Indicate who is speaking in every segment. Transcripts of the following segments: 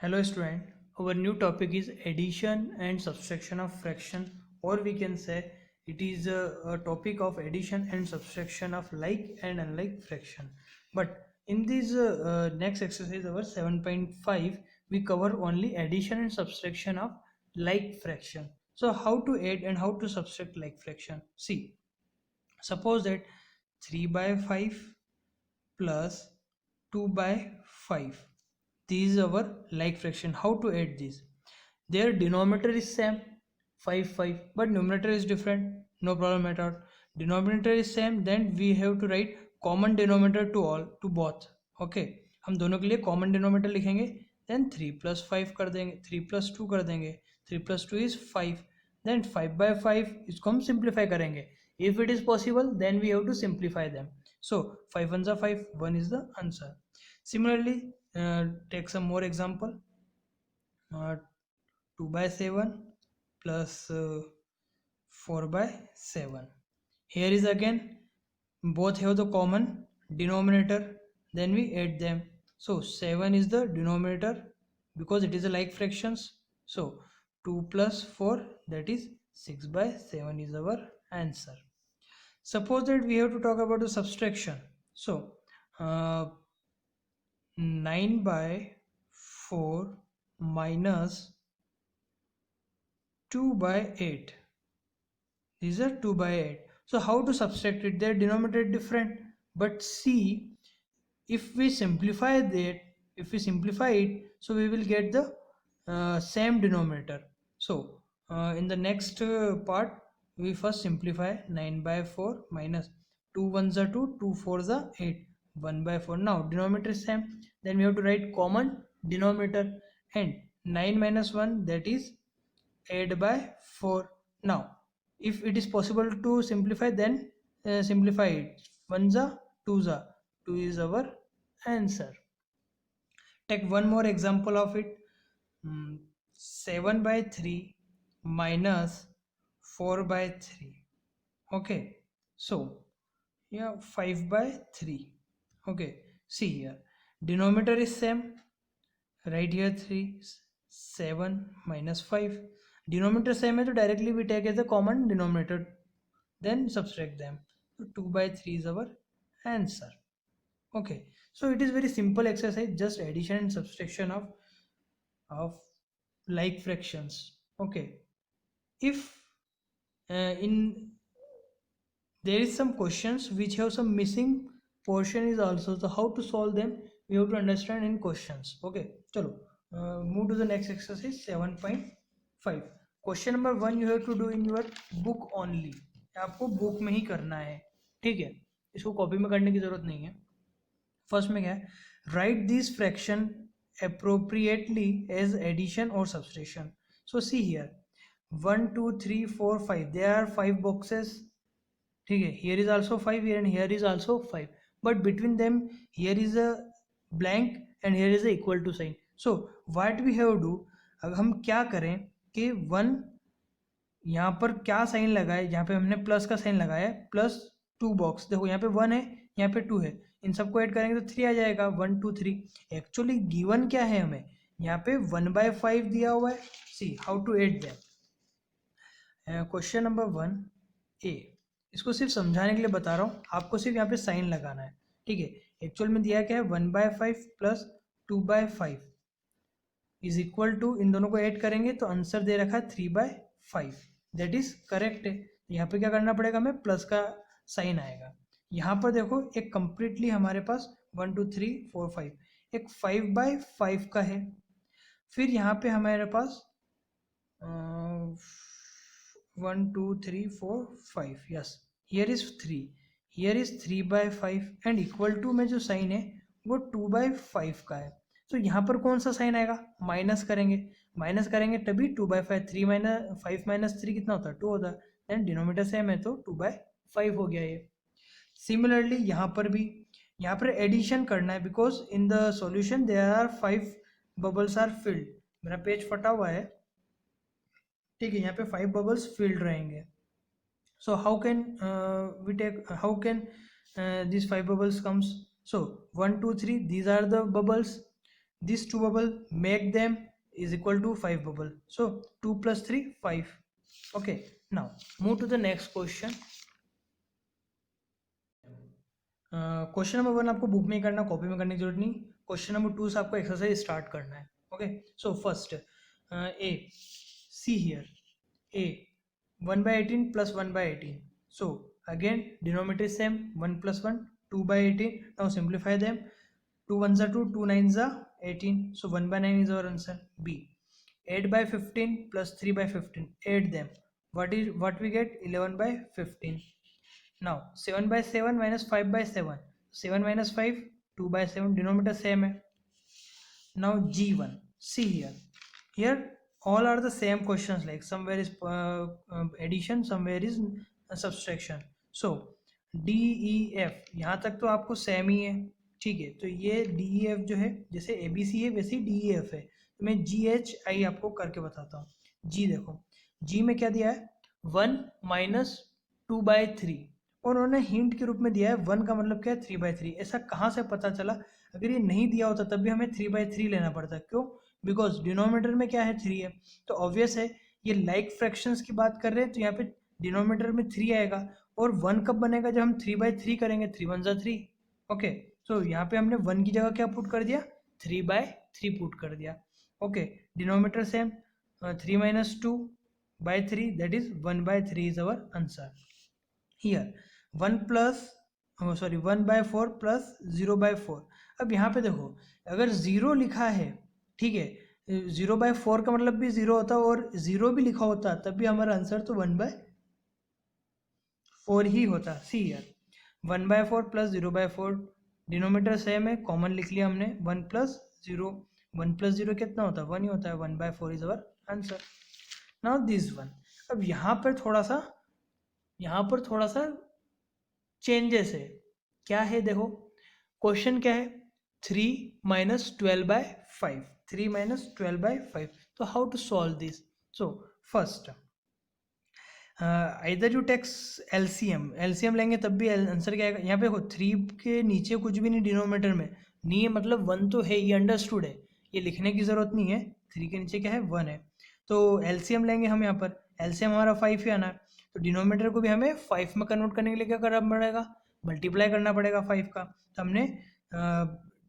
Speaker 1: Hello student, our new topic is addition and subtraction of fraction, or we can say it is a topic of addition and subtraction of like and unlike fraction. But in this next exercise, our 7.5, we cover only addition and subtraction of like fraction. So how to add and how to subtract like fraction? See, suppose that 3 by 5 plus 2 by 5. This is our like fraction. How to add this? Their denominator is same 5 5, but numerator is different. No problem at all. Denominator is same, then we have to write common denominator to both. Okay, हम दोनों के लिए common denominator लिखेंगे. Then 3 plus 5 कर देंगे, 3 plus 2 कर देंगे. 3 plus 2 is 5. Then 5 by 5 इसको हम simplify करेंगे. If it is possible, then we have to simplify them. So 5 ones are 5, 1 is the answer. Similarly, take some more example. 2 by 7 plus 4 by 7. Here is again both have the common denominator, then we add them. So 7 is the denominator because it is a like fractions. So 2 plus 4, that is 6 by 7 is our answer. Suppose that we have to talk about the subtraction. So 9 by 4 minus 2 by 8. These are 2 by 8. So how to subtract it? Their denominator different. But see, if we simplify it, so we will get the same denominator. So in the next part, we first simplify 9 by 4 minus 2 ones are 2, 2 fours are 8, 1 by 4. Now denominator is same, then we have to write common denominator, and 9 minus 1, that is 8 by 4. Now if it is possible to simplify, then simplify it. 1 are 2 are 2 is our answer. Take one more example of it. 7 by 3 minus 4 by 3. Okay, so yeah, 5 by 3. Okay, see here, denominator is same. Right here 3, 7 minus 5. Denominator same है तो directly we take as a common denominator, then subtract them. So 2 by 3 is our answer. Okay, so it is very simple exercise, just addition and subtraction of like fractions. Okay, if in there is some questions which have some missing portion is also, so how to solve them we have to understand in questions. Okay, chalo, move to the next exercise 7.5. Question number 1 you have to do in your book only. आपको book में ही करना है, ठीक है, इसको copy में करने की जरूरत नहीं है. फर्स्ट में क्या है, right this fraction appropriately as addition or subtraction. So see here, 1 2 3 4 5, there are 5 boxes. ठीक है, here is also 5 here and here is also 5, but between them here is a blank and here is a equal to sign. So what we have to do, अब हम क्या करें कि 1 यहाँ पर क्या साइन लगाए, यहाँ पे हमने प्लस का साइन लगाया है, प्लस 2 बॉक्स, देखो यहाँ पे 1 है, यहाँ पे 2 है, इन सबको ऐड करेंगे तो 3 आ जाएगा. 1 2 3. एक्चुअली गिवन क्या है हमें, यहाँ पे 1 by 5 दिया हुआ है. See how to add them. Question number 1 A, इसको सिर्फ समझाने के लिए बता रहा हूँ, आपको सिर्फ यहाँ पे साइन लगाना है, ठीक है. एक्चुअल में दिया क्या है, 1 by 5 plus 2 by 5 is equal to, इन दोनों को ऐड करेंगे तो आंसर दे रखा है 3 by 5. दैट इज करेक्ट है. यहाँ पे क्या करना पड़ेगा, हमें प्लस का साइन आएगा. यहाँ पर देखो एक कंप्लीटली हमारे पास 1 2 3 4 5, एक 5 by 5 का है. फिर यहाँ पे हमारे पास 1 2 3 4 5, yes, here is 3, here is 3 by 5 and equal to में जो साइन है वो 2 by 5 का है. तो यहाँ पर कौन सा साइन आएगा, माइनस करेंगे, माइनस करेंगे तभी 2 by 5, 3 माइनस 5 माइनस 3 कितना होता है, 2 होता है. देन डिनोमीटर सेम है तो 2 by 5 हो गया ये. सिमिलरली यहाँ पर भी, यहाँ पर एडिशन करना है because in the solution there are 5 bubbles are filled. मेरा पेज फटा हुआ है, ठीक है, यहाँ पे 5 बबल्स फिल्ड रहेंगे. So how can we take, how can this 5 bubbles comes. So 1 2 3, these are the bubbles, these two bubble make them is equal to 5 bubble. So 2 plus 3 5. Okay, now move to the next question. Question number 1 आपको book में करना, copy में करने की जरूरत नहीं. Question number 2 से आपको एक्सरसाइज स्टार्ट करना है. Okay, so first A see here A 1/18 plus 1/18. So again denominator is same, 1 plus 1 2/18. Now simplify them. 2 ones are 2, 2 nines are 18. So 1/9 is our answer. B 8/15 plus 3/15. Add them. What we get? 11/15. Now 7/7 minus 5/7. 7 minus 5 2/7. Denominator same है. Now G1. See here. Here all are the same questions, like somewhere is addition, somewhere is subtraction. So D E F यहाँ तक तो आपको same ही है. ठीक है, तो ये D E F जो है जैसे A B C है वैसे D E F है. तो मैं G H I आपको करके बताता हूँ. G देखो, G में क्या दिया है? 1 minus 2/3 और उन्होंने हिंट के रूप में दिया है 1 का मतलब क्या है? 3/3. ऐसा कहाँ से पता चला? अगर ये नहीं दिया होता तब भी हमें 3/3 लेना पड़ता. क्यों? बिकॉज डिनोमिनेटर में क्या है? 3 है. तो ऑब्वियस है ये लाइक फ्रैक्शंस की बात कर रहे हैं, तो यहाँ पे डिनोमिनेटर में 3 आएगा. और 1 कब बनेगा? जब हम 3/3 करेंगे. 3 1 जा 3. ओके, तो यहाँ पे हमने 1 की जगह क्या पुट कर दिया? 3/3 पुट कर दिया. Okay, denominator same. 3 minus 2/3 that is 1/3 is our answer. Here 1/4 plus 0/4. अब यहाँ पे देखो, अगर 0 लिखा है, ठीक है, 0/4 का मतलब भी 0 होता और 0 भी लिखा होता तब भी हमारा आंसर तो 1/4 ही होता. सी यार, 1/4 प्लस 0/4. डिनोमीटर सेम है, कॉमन लिख लिया हमने. 1 प्लस 0. 1 प्लस 0 कितना होता है? 1 ही होता है. 1/4 is our answer. Now this one. अब यहाँ पर थोड़ा सा चेंजेस है. क्या है? देखो, क्वेश्चन क्या है? 3 minus 12/5. 3 minus 12/5. तो how to solve this? So first इधर यू टेक्स एलसीएम लेंगे तब भी आंसर क्या आएगा? यहाँ पे देखो, 3 के नीचे कुछ भी नहीं डिनोमिनेटर में. नहीं है मतलब 1 तो है, ये अंडरस्टूड है, ये लिखने की ज़रूरत नहीं है. 3 के नीचे क्या है? 1 है. तो एलसीएम लेंगे हम. यहाँ पर एलसीएम हमारा 5 ही आना है. तो डिनोमिनेटर को भी हमें 5 में कन्वर्ट करने के लिए क्या करना पड़ेगा? मल्टीप्लाई करना पड़ेगा 5 का. तो हमने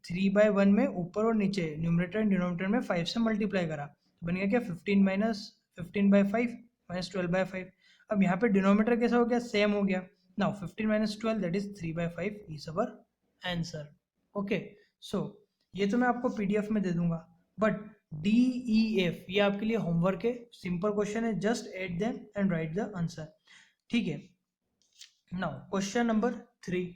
Speaker 1: 3/1 में ऊपर और नीचे न्यूमरेटर एंड डिनोमिनेटर में 5 से मल्टीप्लाई करा. तो बन गया क्या? 15/5 माइनस 12/5. अब यहाँ पे डिनोमिनेटर कैसा हो गया? सेम हो गया. Now 15 minus 12 that is 3/5 is our answer. Okay, so ये तो मैं आपको पीडीएफ में दे दूंगा, बट DEF ये आपके लिए होमवर्क है. सिंपल क्वेश्चन है, just add them and write the answer. ठीक है. Now question number 3.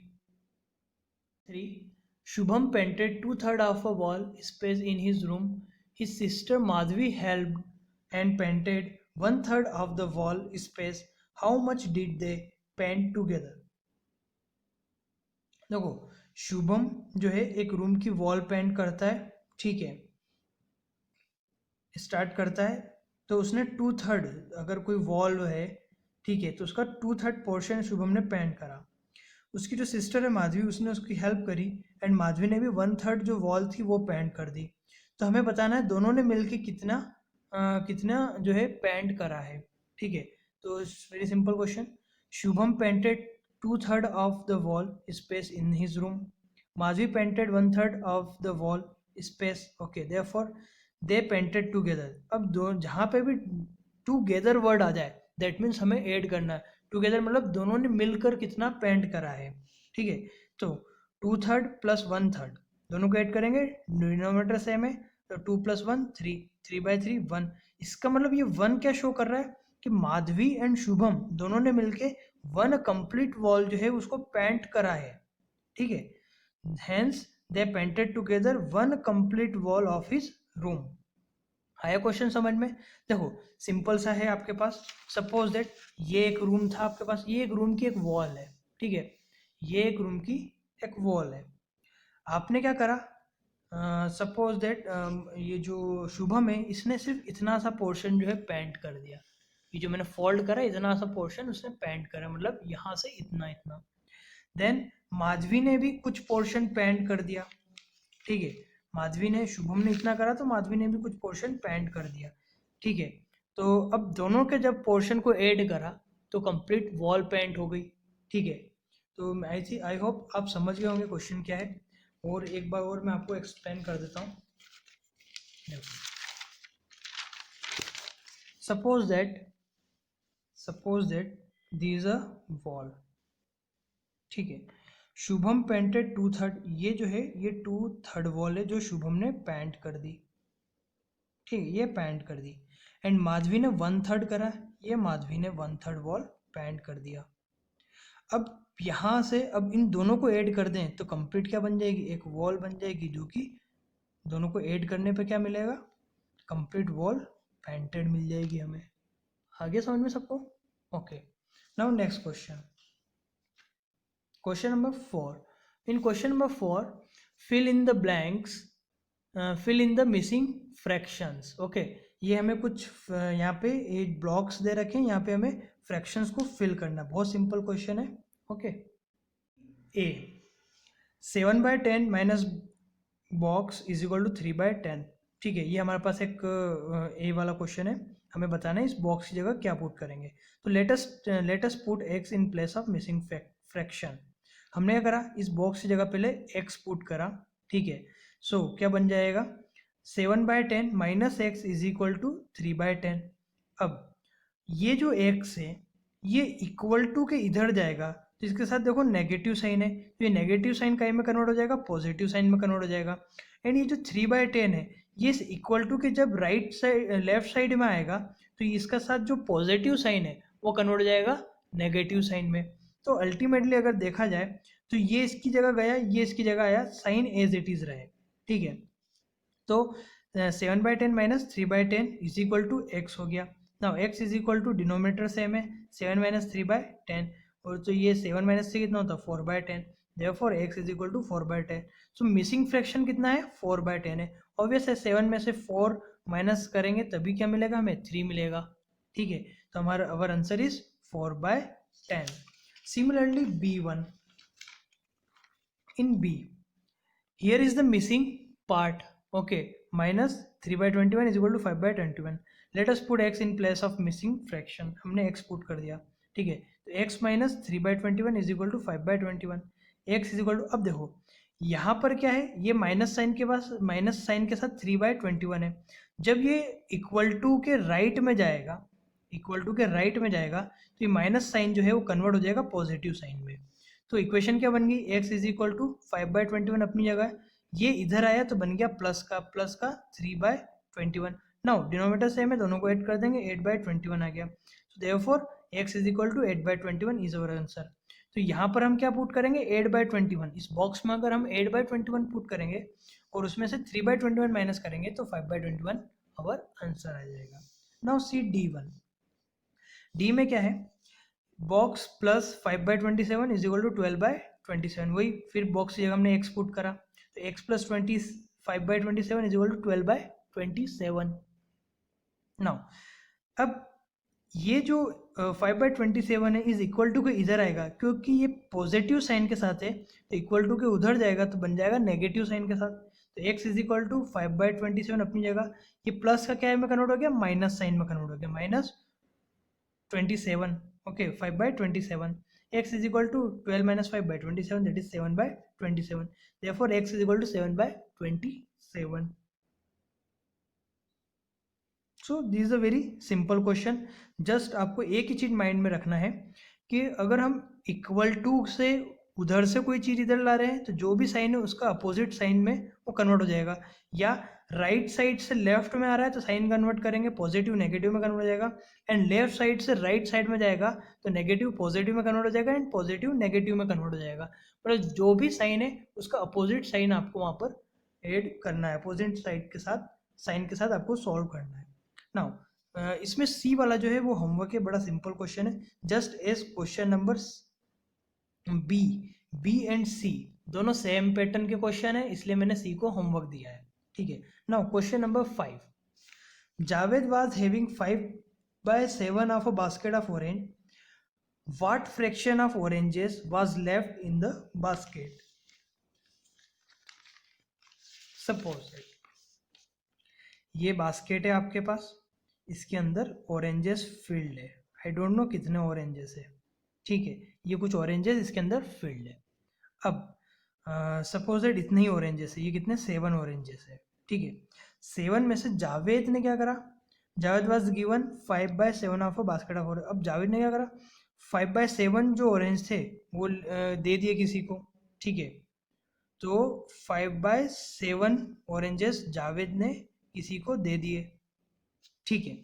Speaker 1: Shubham painted 2/3 of a wall space in his room. His sister Madhvi helped and painted 1/3 of the wall space. How much did they paint together? देखो, शुभम जो है एक room की wall paint करता है. ठीक है, start करता है. तो उसने 2/3, अगर कोई वॉल है, ठीक है, तो उसका 2/3 पोर्शन शुभम ने पेंट करा. उसकी जो सिस्टर है माधवी, उसने उसकी हेल्प करी एंड माधवी ने भी 1/3 जो वॉल थी वो पेंट कर दी. तो हमें बताना है दोनों ने मिलके कितना जो है पेंट करा है. ठीक है, तो very simple question. Shubham painted 2/3 of the wall space in his room. Madhavi painted 1/3 of the wall space. Okay, therefore they painted together. अब दो जहाँ पे भी टुगेदर वर्ड आ जाए दैट मीन्स हमें ऐड करना है. टुगेदर मतलब दोनों ने मिलकर कितना पेंट करा है. ठीक है, तो 2/3 प्लस 1/3 दोनों को ऐड करेंगे. डिनोमिनेटर सेम है, तो 2 + 1 3. 3/3 1. इसका मतलब ये 1 क्या शो कर रहा है कि माधवी एंड शुभम दोनों ने मिलके 1 कंप्लीट वॉल जो है उसको पेंट करा है. ठीक है, hence they painted together 1 complete wall of his room. आया क्वेश्चन समझ में? देखो, सिंपल सा है आपके पास. सपोज दैट ये एक रूम था आपके पास, ये एक रूम की एक वॉल है. ठीक है, ये एक रूम की एक वॉल है. आपने क्या करा? सपोज दैट ये जो शुभम है इसने सिर्फ इतना सा पोर्शन जो है पेंट कर दिया. ये जो मैंने फोल्ड करा इतना सा पोर्शन उसने पेंट करा, मतलब यहाँ से इतना इतना. देन माधवी ने भी कुछ पोर्शन पेंट कर दिया. ठीक है, माधवी ने शुभम ने इतना करा तो माधवी ने भी कुछ पोर्शन पेंट कर दिया, ठीक है। तो अब दोनों के जब पोर्शन को ऐड करा तो कंप्लीट वॉल पेंट हो गई, ठीक है। तो आई होप आप समझ गए होंगे क्वेश्चन क्या है, और एक बार और मैं आपको एक्सप्लेन कर देता हूँ। Suppose that this a wall, ठीक है। शुभम पेंटेड 2/3, ये जो है ये 2/3 वॉल है जो शुभम ने पेंट कर दी, ठीक है, ये पेंट कर दी। एंड माधवी ने 1/3 करा, ये माधवी ने 1/3 वॉल पेंट कर दिया। अब यहाँ से अब इन दोनों को ऐड कर दें तो कंप्लीट क्या बन जाएगी, एक वॉल बन जाएगी, जो कि दोनों को ऐड करने पे क्या मिलेगा, कंप्लीट वॉल पेंटेड मिल जाएगी हमें। आगे समझ में सबको? Okay, now next question, question number 4। In question number 4 fill in the blanks, fill in the missing fractions. Okay, ये हमें कुछ यहाँ पे 8 ब्लॉक्स दे रखे हैं, यहाँ पे हमें फ्रैक्शंस को फिल करना है। बहुत सिंपल क्वेश्चन है। Okay, A 7/10 minus box is equal to 3/10, ठीक है। ये हमारे पास एक ए वाला क्वेश्चन है, हमें बताना है इस बॉक्स की जगह क्या पुट करेंगे। तो let's put X in place of missing fraction. हमने क्या करा, इस बॉक्स की जगह पहले एक्स पुट करा, ठीक है। सो क्या बन जाएगा, 7/10 minus X is equal to 3/10। अब ये जो एक्स है ये इक्वल टू के इधर जाएगा, तो इसके साथ देखो नेगेटिव साइन है, तो ये नेगेटिव साइन कहीं में कन्वर्ट हो जाएगा, पॉजिटिव साइन में कन्वर्ट हो जाएगा। एंड ये जो 3/10 है ये इक्वल टू के जब राइट साइड लेफ्ट साइड में आएगा तो इसका साथ जो पॉजिटिव साइन है वो कन्वर्ट हो जाएगा नेगेटिव साइन में। तो अल्टीमेटली अगर देखा जाए तो ये इसकी जगह गया, ये इसकी जगह आया, साइन एज इट इज रहे, ठीक है। तो 7/10 minus 3/10 is equal to X हो गया। Now X is equal to denominator same है, 7 माइनस 3/10, और तो ये 7 माइनस 3 कितना होता है, 4/10। Therefore X is equal to 4/10। So missing fraction कितना है, 4/10 है। ऑब्वियस है 7 में से 4 माइनस करेंगे तभी क्या मिलेगा, हमें 3 मिलेगा, ठीक है। तो हमारा our answer is 4/10। Similarly B1, in B, here is the missing part, okay, minus 3/21 is equal to 5/21। let us put x in place of missing fraction, हमने x पुट कर दिया, ठीक है। तो x minus 3/21 is equal to 5/21, x is equal to, अब देखो यहाँ पर क्या है, ये माइनस साइन के पास माइनस साइन के साथ 3/21 है। जब ये इक्वल टू के राइट में जाएगा, इक्वल टू के राइट में जाएगा तो ये माइनस साइन जो है वो कन्वर्ट हो जाएगा पॉजिटिव साइन में। तो इक्वेशन क्या बन गई, x इज इक्वल टू 5/21 अपनी जगह, ये इधर आया तो बन गया प्लस का 3/21। नाउ डिनोमिनेटर सेम है, दोनों को ऐड कर देंगे, 8/21 आ गया। तो therefore x is equal to 8/21 is our answer. तो यहाँ पर हम क्या पुट करेंगे, 8/21। इस बॉक्स में अगर हम 8/21 पुट करेंगे और उसमें से 3/21 माइनस करेंगे तो 5/21 अवर आंसर आ जाएगा। नाउ सी D1, डी में क्या है, box plus 5/27 is equal to 12/27, वही फिर बॉक्स की जगह हमने x पुट करा, तो x plus 5/27 is equal to 12/27। Now अब ये जो 5/27 है इज इक्वल टू के इधर आएगा, क्योंकि ये पॉजिटिव साइन के साथ है तो इक्वल टू के उधर जाएगा तो बन जाएगा नेगेटिव साइन के साथ। तो x इज इक्वल टू 5/27 अपनी जगह, ये प्लस का क्या में कन्वर्ट हो गया, माइनस साइन में कन्वर्ट हो गया, -27, okay, 5/27। x is equal to 12 minus 5/27, that is 7/27, therefore x is equal to 7/27। so this is a very simple question। just आपको एक ही चीज माइंड में रखना है कि अगर हम इक्वल टू से उधर से कोई चीज इधर ला रहे हैं तो जो भी साइन है उसका अपोजिट साइन में वो कन्वर्ट हो जाएगा, या राइट साइड से लेफ्ट में आ रहा है तो साइन कन्वर्ट करेंगे, पॉजिटिव नेगेटिव में कन्वर्ट हो जाएगा। एंड लेफ्ट साइड से राइट साइड में जाएगा तो नेगेटिव पॉजिटिव में कन्वर्ट हो जाएगा एंड पॉजिटिव नेगेटिव में कन्वर्ट हो जाएगा। पर जो भी साइन है उसका अपोजिट साइन आपको वहाँ पर ऐड करना है, अपोजिट साइड के साथ साइन के साथ आपको सॉल्व करना है। नाउ इसमें सी वाला जो है वो होमवर्क है, बड़ा सिंपल क्वेश्चन है, just as question number B and C दोनों सेम पैटर्न के क्वेश्चन है, इसलिए मैंने सी को होमवर्क दिया है, ठीक है। Now question number 5, Javed was having 5/7 of a basket of orange, what fraction of oranges was left in the basket. Suppose ये बास्केट है आपके पास, इसके अंदर ऑरेंजेस फील्ड है, आई डोंट नो कितने ऑरेंजेस है, ठीक है, ये कुछ ऑरेंजेस इसके अंदर फील्ड है। अब सपोज दैट इतने ही ऑरेंजेस है, ये कितने 7 ऑरेंजेस है, ठीक है। 7 में से जावेद ने क्या करा, Javed was given 5/7 of a basket of orange. अब जावेद ने क्या करा, 5/7 जो ऑरेंज थे वो दे दिए किसी को, ठीक है। तो 5/7 ऑरेंजेस जावेद ने किसी को दे दिए, ठीक है।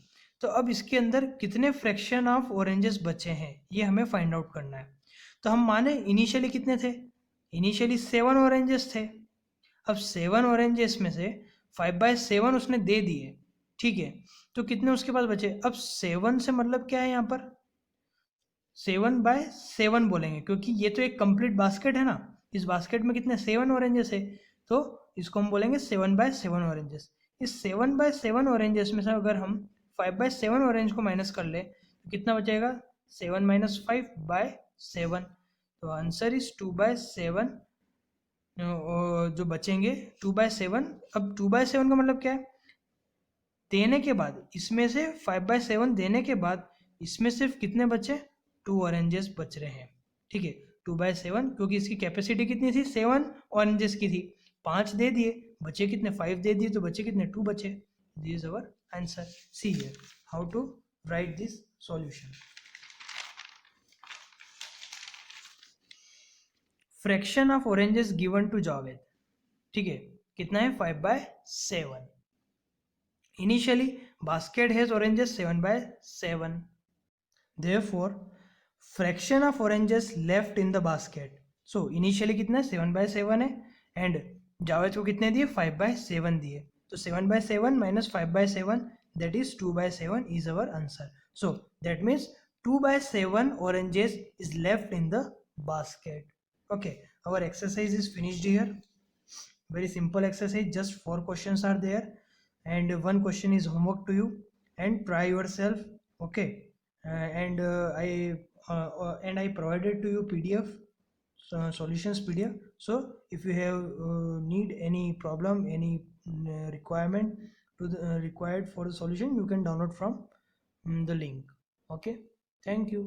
Speaker 1: तो अब इसके अंदर कितने फ्रैक्शन ऑफ ऑरेंजेस बचे हैं ये हमें फाइंड आउट करना है। तो हम माने इनिशियली कितने थे, इनिशियली 7 ऑरेंजेस थे। अब 7 ऑरेंजेस में से 5/7 उसने दे दिए, ठीक है। तो कितने उसके पास बचे, अब 7 से मतलब क्या है यहाँ पर, 7/7 बोलेंगे क्योंकि ये तो एक कंप्लीट बास्केट है ना, इस बास्केट में कितने 7 ऑरेंजेस है, तो इसको हम बोलेंगे 7/7 ऑरेंजेस। इस 7/7 ऑरेंजेस में से अगर हम 5/7 ऑरेंज को माइनस कर ले तो कितना बचेगा, 7 - 5/7। तो आंसर इज 2/7 जो बचेंगे 2/7। अब 2/7 का मतलब क्या है, देने के बाद इसमें से 5/7 देने के बाद इसमें सिर्फ कितने बचे, 2 ऑरेंजेस बच रहे हैं, ठीक है। 2/7 क्योंकि इसकी कैपेसिटी कितनी थी, 7 ऑरेंजेस की थी, 5 दे दिए, बचे कितने, 5 दे दिए, तो बचे कितने, 2 बचे। This is our answer. See here how to write this solution. Fraction of oranges given to Javed, ठीक है, कितना है, 5/7। Initially, basket has oranges 7/7. Therefore, fraction of oranges left in the basket. So, initially कितना 7/7 है and जावेद को कितने दिए, 5/7 दिए, तो 7/7 minus 5/7 that is 2/7 is our answer. So, that means 2/7 oranges is left in the basket. Okay, our exercise is finished here. Very simple exercise, just 4 questions are there and 1 question is homework to you, and try yourself. Okay, and I provided to you PDF solutions PDF. So if you have need any problem, any requirement to the required for the solution, you can download from the link. Okay, thank you.